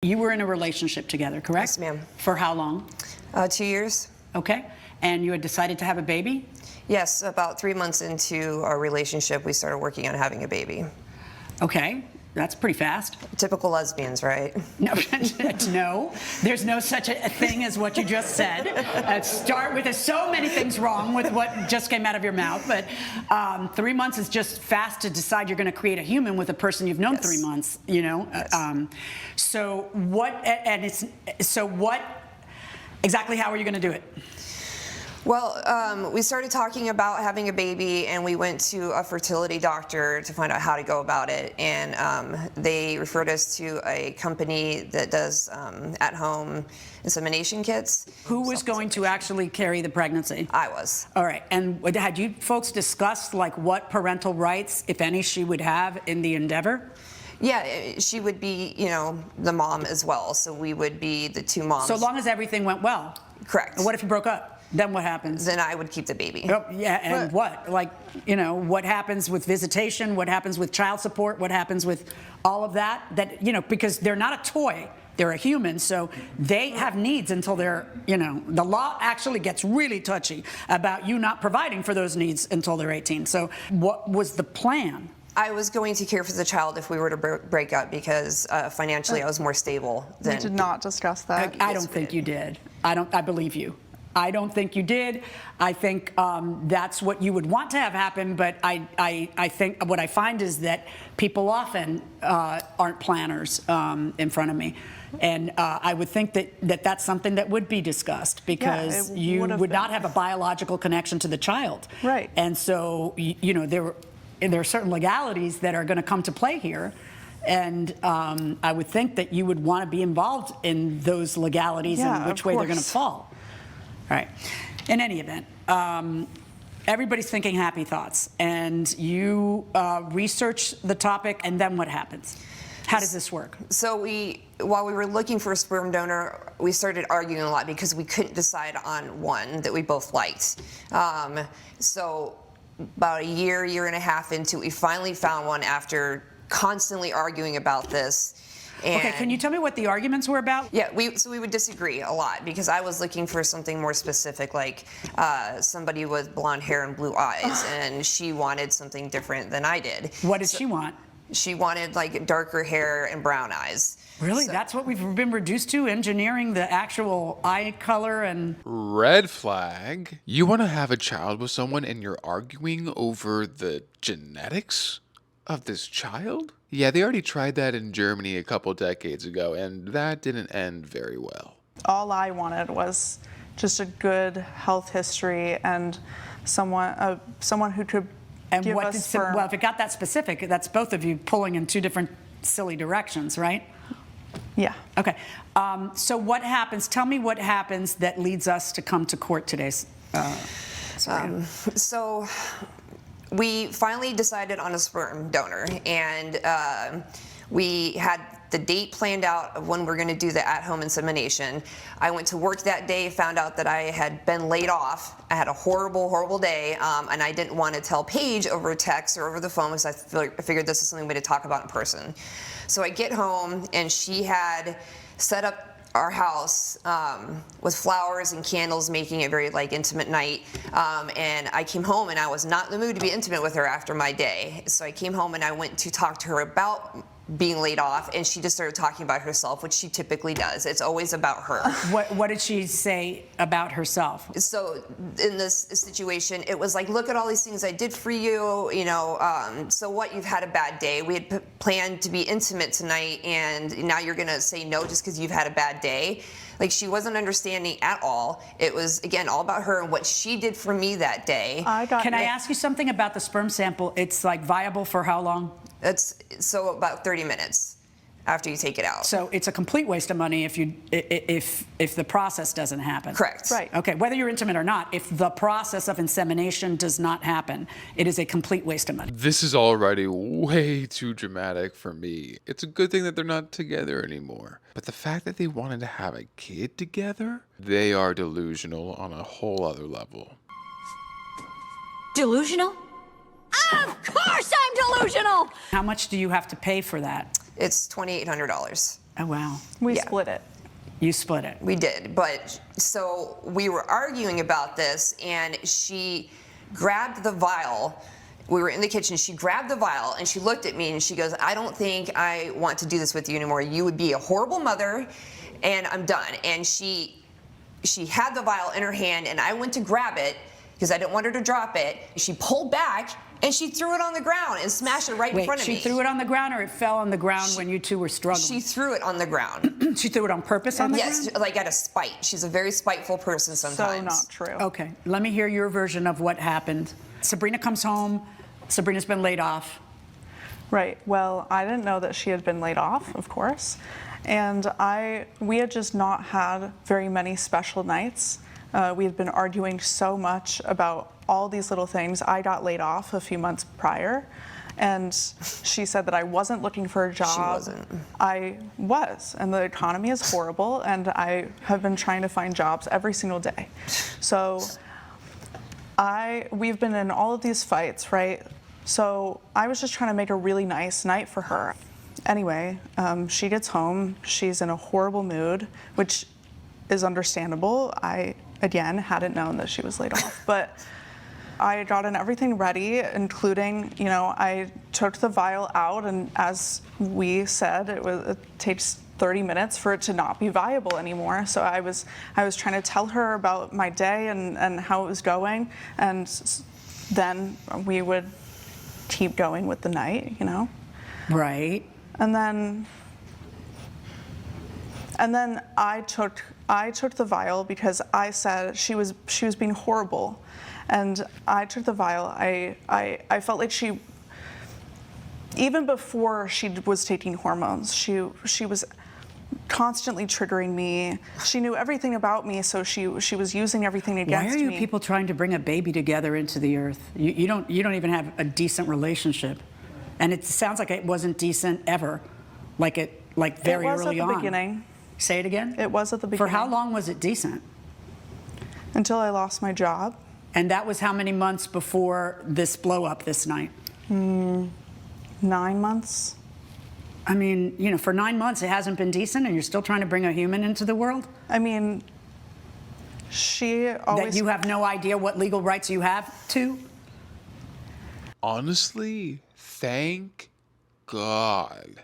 You were in a relationship together, correct? Yes, ma'am. For how long? 2 years. Okay. And you had decided to have a baby? Yes, about 3 months into our relationship, we started working on having a baby. Okay. That's pretty fast. Typical lesbians, right? No, no. There's no such a thing as what you just said. Start with, there's so many things wrong with what just came out of your mouth, but 3 months is just fast to decide you're going to create a human with a person you've known 3 months, you know? Yes. So what exactly how are you going to do it? Well, we started talking about having a baby, and we went to a fertility doctor to find out how to go about it. And they referred us to a company that does at-home insemination kits. Who was going to actually carry the pregnancy? I was. All right. And had you folks discussed, like, what parental rights, if any, she would have in the endeavor? Yeah, she would be, you know, the mom as well. So we would be the two moms. So long as everything went well? Correct. And what if you broke up? Then what happens? Then I would keep the baby. Oh, yeah, and what? Like, you know, what happens with visitation? What happens with child support? What happens with all of that? That, you know, because they're not a toy. They're a human, so they have needs until they're, you know, the law actually gets really touchy about you not providing for those needs until they're 18. So what was the plan? I was going to care for the child if we were to break up because financially I was more stable than... We did not discuss that. I don't think you did. I believe you. I don't think you did. I think that's what you would want to have happen, but I think what I find is that people often aren't planners in front of me. And I would think that that's something that would be discussed because you would not have a biological connection to the child. Right. And so, you know, there are certain legalities that are going to come to play here. And I would think that you would want to be involved in those legalities and which way they're going to fall. All right. In any event, everybody's thinking happy thoughts, and you research the topic, and then what happens? How does this work? So while we were looking for a sperm donor, we started arguing a lot because we couldn't decide on one that we both liked. So about a year and a half into it, we finally found one after constantly arguing about this. Okay, can you tell me what the arguments were about? Yeah, so we would disagree a lot because I was looking for something more specific, like somebody with blonde hair and blue eyes, and she wanted something different than I did. What did she want? She wanted like darker hair and brown eyes. Really? So, that's what we've been reduced to? Engineering the actual eye color and... Red flag. You want to have a child with someone and you're arguing over the genetics of this child? Yeah, they already tried that in Germany a couple decades ago, and that didn't end very well. All I wanted was just a good health history and someone who could give us sperm. Well, if it got that specific, that's both of you pulling in two different silly directions, right? Yeah. Okay. So what happens? Tell me what happens that leads us to come to court today. So we finally decided on a sperm donor, and we had the date planned out of when we're going to do the at-home insemination. I went to work that day, found out that I had been laid off. I had a horrible, horrible day, and I didn't want to tell Paige over text or over the phone because I figured this is something we had to talk about in person. So I get home, and she had set up our house with flowers and candles, making it very like intimate night. And I came home and I was not in the mood to be intimate with her after my day. So I came home and I went to talk to her about being laid off, and she just started talking about herself, which she typically does. It's always about her. What did she say about herself? So in this situation, it was like, look at all these things I did for you, you know, so what, you've had a bad day. We had planned to be intimate tonight, and now you're gonna say no just because you've had a bad day. Like, she wasn't understanding at all. It was, again, all about her and what she did for me that day. Can I ask you something about the sperm sample? It's like viable for how long? So about 30 minutes after you take it out. So it's a complete waste of money if the process doesn't happen. Correct. Right. Okay, whether you're intimate or not, if the process of insemination does not happen, it is a complete waste of money. This is already way too dramatic for me. It's a good thing that they're not together anymore. But the fact that they wanted to have a kid together, they are delusional on a whole other level. Delusional? Of course I'm delusional! How much do you have to pay for that? It's $2,800. Oh, wow. We Yeah. split it. You split it. We did, but so we were arguing about this, and she grabbed the vial. We were in the kitchen. She grabbed the vial and she looked at me and she goes, "I don't think I want to do this with you anymore. You would be a horrible mother, and I'm done." And she had the vial in her hand, and I went to grab it because I didn't want her to drop it. She pulled back and she threw it on the ground and smashed it right in front of me. She threw it on the ground, or it fell on the ground when you two were struggling? She threw it on the ground. She threw it on purpose on the ground? Yes, like out of spite. She's a very spiteful person sometimes. So not true. Okay, let me hear your version of what happened. Sabrina comes home. Sabrina's been laid off. Right. Well, I didn't know that she had been laid off, of course. And we had just not had very many special nights. We had been arguing so much about all these little things. I got laid off a few months prior, and she said that I wasn't looking for a job. She wasn't. I was, and the economy is horrible, and I have been trying to find jobs every single day. So we've been in all of these fights, right? So I was just trying to make a really nice night for her. Anyway, she gets home. She's in a horrible mood, which is understandable. I, again, hadn't known that she was laid off. But I had gotten everything ready, including, I took the vial out, and as we said, it takes 30 minutes for it to not be viable anymore. So I was trying to tell her about my day and how it was going, and then we would keep going with the night, Right. And then I took the vial because I said she was being horrible, and I took the vial. I felt like she, even before she was taking hormones, she was constantly triggering me. She knew everything about me, so she was using everything against me. Why are you people trying to bring a baby together into the earth? You don't even have a decent relationship, and it sounds like it wasn't decent ever, like very early on. It was at the beginning. Say it again. It was at the beginning. For how long was it decent? Until I lost my job. And that was how many months before this blow up this night? 9 months. I mean, for 9 months it hasn't been decent, and you're still trying to bring a human into the world? I mean, she always... That you have no idea what legal rights you have to? Honestly, thank God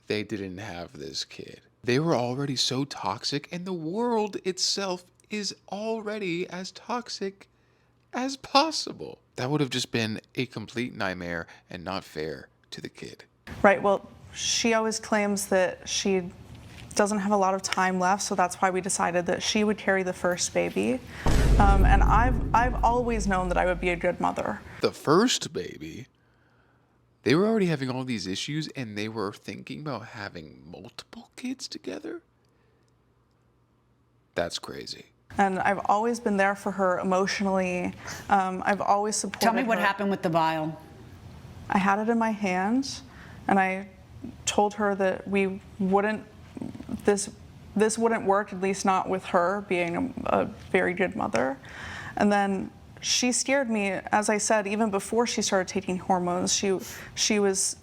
they didn't have this kid. They were already so toxic, and the world itself is already as toxic as possible. That would have just been a complete nightmare and not fair to the kid. Right, well, she always claims that she doesn't have a lot of time left, so that's why we decided that she would carry the first baby. And I've always known that I would be a good mother. The first baby? They were already having all these issues, and they were thinking about having multiple kids together? That's crazy. And I've always been there for her emotionally. I've always supported her. Tell me what happened with the vial. I had it in my hand, and I told her that this wouldn't work, at least not with her being a very good mother. And then she scared me, as I said, even before she started taking hormones. She was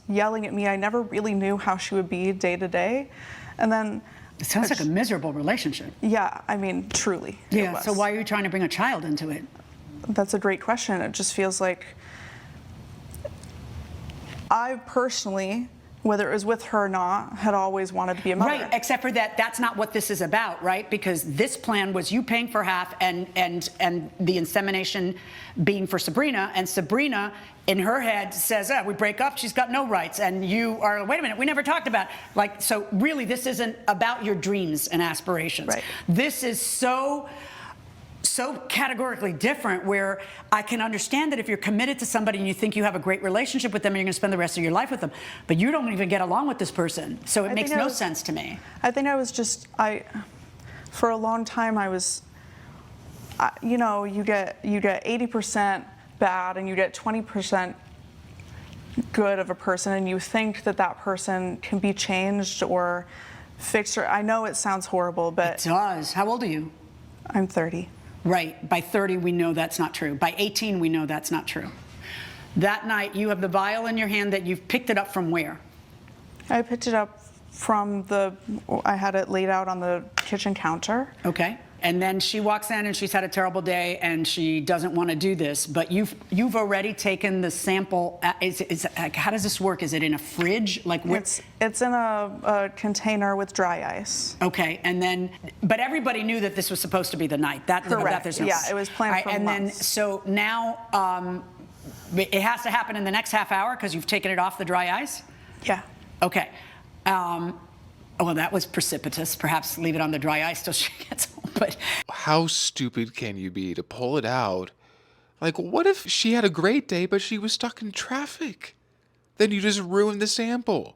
yelling at me. I never really knew how she would be day to day. And then It sounds like a miserable relationship. yeah, I mean, truly. it Yeah, was. so why are you trying to bring a child into it? That's a great question. It just feels like I personally, whether it was with her or not, had always wanted to be a mother. Right, except for that's not what this is about, right? Because this plan was you paying for half and the insemination being for Sabrina, and Sabrina in her head says, we break up, she's got no rights, and you are, wait a minute, we never talked about, so really this isn't about your dreams and aspirations. Right. This is so categorically different, where I can understand that if you're committed to somebody and you think you have a great relationship with them and you're going to spend the rest of your life with them, but you don't even get along with this person, so it makes no sense to me. I think I was just, for a long time I was, you get 80% bad and you get 20% good of a person, and you think that person can be changed or fixed. I know it sounds horrible, but... It does. How old are you? I'm 30. Right. By 30, we know that's not true. By 18, we know that's not true. That night, you have the vial in your hand that you've picked it up from where? I picked it up I had it laid out on the kitchen counter. Okay. And then she walks in and she's had a terrible day and she doesn't want to do this, but you've already taken the sample. How does this work? Is it in a fridge? It's in a container with dry ice. Okay, and then, but everybody knew that this was supposed to be the night. Correct. There's Yeah, it was planned for and months. then, so now it has to happen in the next half hour because you've taken it off the dry ice? Yeah. Okay. Well, that was precipitous. Perhaps leave it on the dry ice till she gets home. But how stupid can you be to pull it out? Like, what if she had a great day, but she was stuck in traffic? Then you just ruined the sample.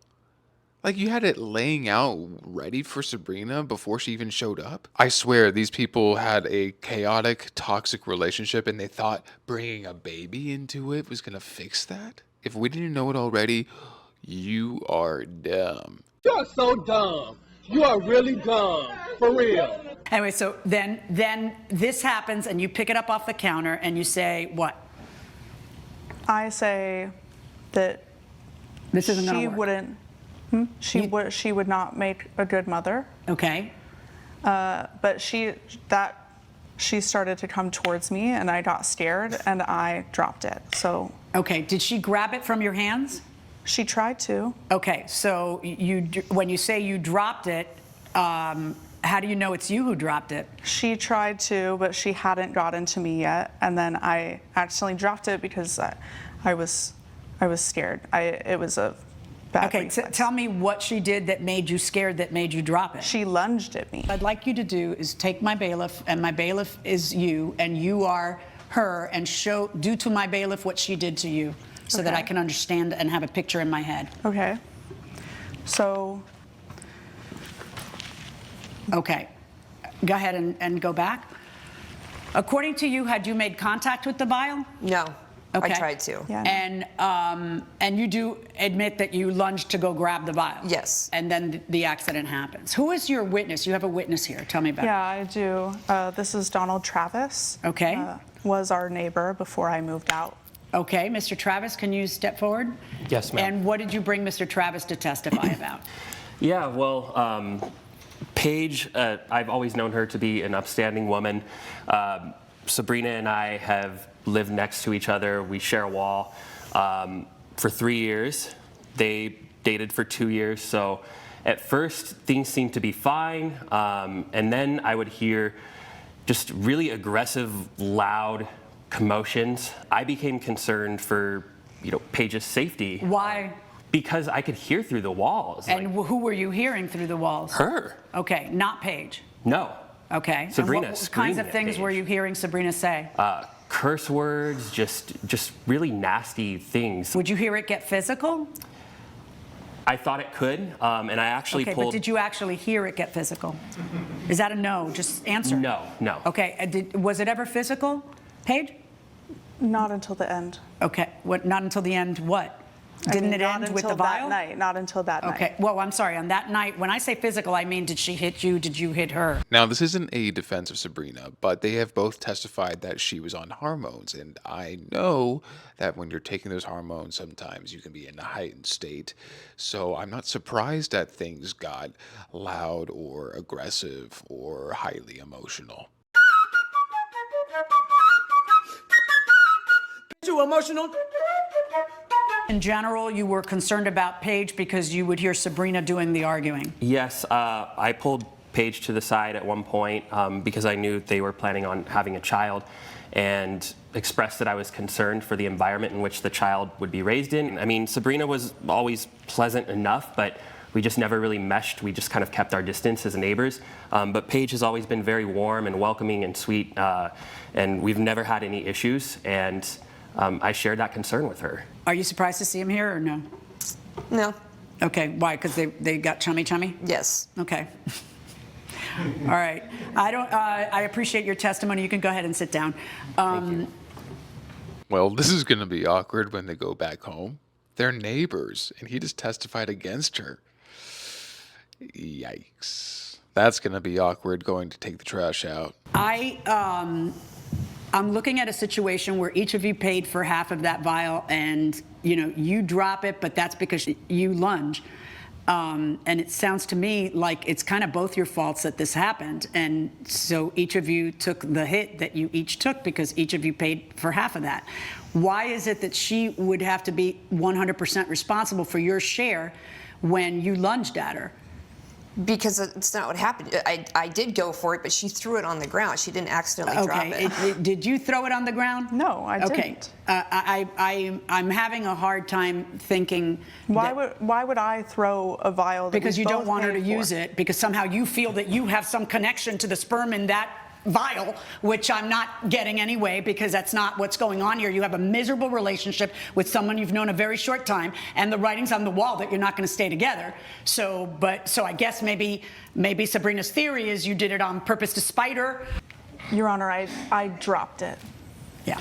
Like, you had it laying out ready for Sabrina before she even showed up? I swear, these people had a chaotic, toxic relationship, and they thought bringing a baby into it was gonna fix that? If we didn't know it already, you are dumb. You're so dumb. You are really dumb. For real. Anyway, so then this happens and you pick it up off the counter and you say what? I say that This isn't she going to work. she would not make a good mother. Okay. But she started to come towards me and I got scared and I dropped it. So Okay, did she grab it from your hands? she tried to. Okay, so when you say you dropped it, how do you know it's you who dropped it? She tried to, but she hadn't gotten to me yet. And then I accidentally dropped it because I was scared. It was a bad Okay, reflex. tell me what she did that made you scared, that made you drop it. She lunged at me. What I'd like you to do is take my bailiff, and my bailiff is you, and you are her, and do to my bailiff what she did to you, so that Okay. I can understand and have a picture in my head. Okay. So Okay, go ahead and go back. According to you, had you made contact with the vial? No, Okay. I tried to. yeah. And you do admit that you lunged to go grab the vial? Yes. And then the accident happens. Who is your witness? You have a witness here. Tell me about Yeah, I do. This is Donald Travis. Okay. Was our neighbor before I moved out. it. Okay, Mr. Travis, can you step forward? Yes, ma'am. And what did you bring Mr. Travis to testify about? Yeah, well, Paige, I've always known her to be an upstanding woman. Sabrina and I have lived next to each other. We share a wall for 3 years. They dated for 2 years. So at first, things seemed to be fine. And then I would hear just really aggressive, loud commotions. I became concerned for, Paige's safety. Why? Because I could hear through the walls. And who were you hearing through the walls? Her. Okay, not Paige. No. Okay. And Sabrina what kinds screaming of at things were Paige. you hearing Sabrina say? Curse words, just really nasty things. Would you hear it get physical? I thought it could, and I actually Okay, pulled. but did you actually hear it get physical? Is that a no? Just answer. No. Okay, was it ever physical, Paige? Not until the end. Okay, not until the end, what? Didn't it not end with the until vial? that night. Not until that night. Okay, well, I'm sorry, on that night, when I say physical, I mean, did she hit you, did you hit her? Now, this isn't a defense of Sabrina, but they have both testified that she was on hormones. And I know that when you're taking those hormones, sometimes you can be in a heightened state. So I'm not surprised that things got loud or aggressive or highly emotional. You emotional? In general, you were concerned about Paige because you would hear Sabrina doing the arguing. Yes, I pulled Paige to the side at one point because I knew they were planning on having a child, and expressed that I was concerned for the environment in which the child would be raised in. I mean, Sabrina was always pleasant enough, but we just never really meshed. We just kind of kept our distance as neighbors. But Paige has always been very warm and welcoming and sweet, and we've never had any issues. And I shared that concern with her. Are you surprised to see him here or no? No. Okay, why? Because they got chummy? Yes. Okay. All right. I appreciate your testimony. You can go ahead and sit down. Well, this is going to be awkward when they go back home. They're neighbors, and he just testified against her. Yikes. That's going to be awkward going to take the trash out. I'm looking at a situation where each of you paid for half of that vial, and you drop it, but that's because you lunge. And it sounds to me like it's kind of both your faults that this happened. And so each of you took the hit that you each took because each of you paid for half of that. Why is it that she would have to be 100% responsible for your share when you lunged at her? Because it's not what happened. I did go for it, but she threw it on the ground. She didn't accidentally drop it. Did you throw it on the ground? No, I didn't. I'm having a hard time thinking. Why would I throw a vial? Because you don't want her to use it, because somehow you feel that you have some connection to the sperm in that vial, which I'm not getting anyway, because that's not what's going on here. You have a miserable relationship with someone you've known a very short time, and the writing's on the wall that you're not going to stay together. So I guess maybe Sabrina's theory is you did it on purpose to spite her. Your Honor, I dropped it. Yeah.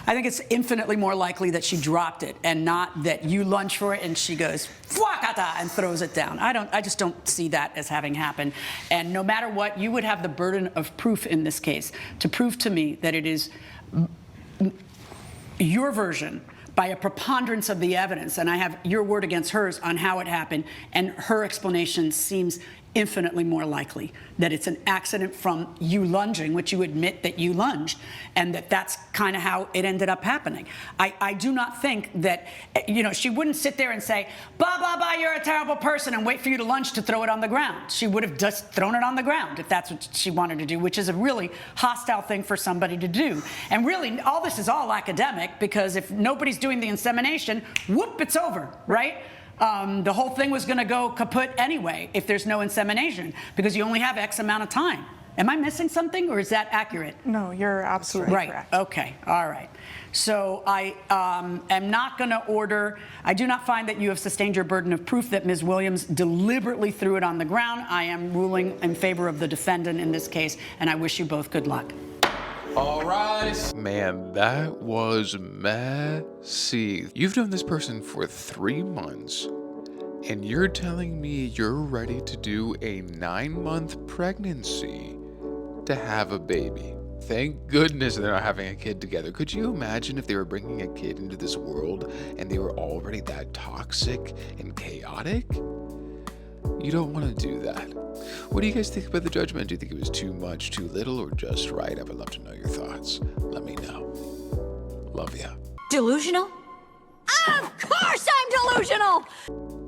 I think it's infinitely more likely that she dropped it and not that you lunge for it and she goes "Fuakata" and throws it down. I just don't see that as having happened. And no matter what, you would have the burden of proof in this case to prove to me that it is your version by a preponderance of the evidence, and I have your word against hers on how it happened, and her explanation seems infinitely more likely that it's an accident from you lunging, which you admit that you lunged, and that's kind of how it ended up happening. I do not think that, she wouldn't sit there and say, blah, blah, blah, you're a terrible person, and wait for you to lunge to throw it on the ground. She would have just thrown it on the ground if that's what she wanted to do, which is a really hostile thing for somebody to do. And really, all this is all academic, because if nobody's doing the insemination, whoop, it's over, right? The whole thing was going to go kaput anyway if there's no insemination, because you only have X amount of time. Am I missing something, or is that accurate? No, you're absolutely correct. Okay. All right. So I am not going to order. I do not find that you have sustained your burden of proof that Ms. Williams deliberately threw it on the ground. I am ruling in favor of the defendant in this case, and I wish you both good luck. All right. Man, that was messy. You've known this person for 3 months, and you're telling me you're ready to do a 9-month pregnancy to have a baby. Thank goodness they're not having a kid together. Could you imagine if they were bringing a kid into this world and they were already that toxic and chaotic? You don't want to do that. What do you guys think about the judgment? Do you think it was too much, too little, or just right? I would love to know your thoughts. Let me know. Love ya. Delusional? Of course I'm delusional!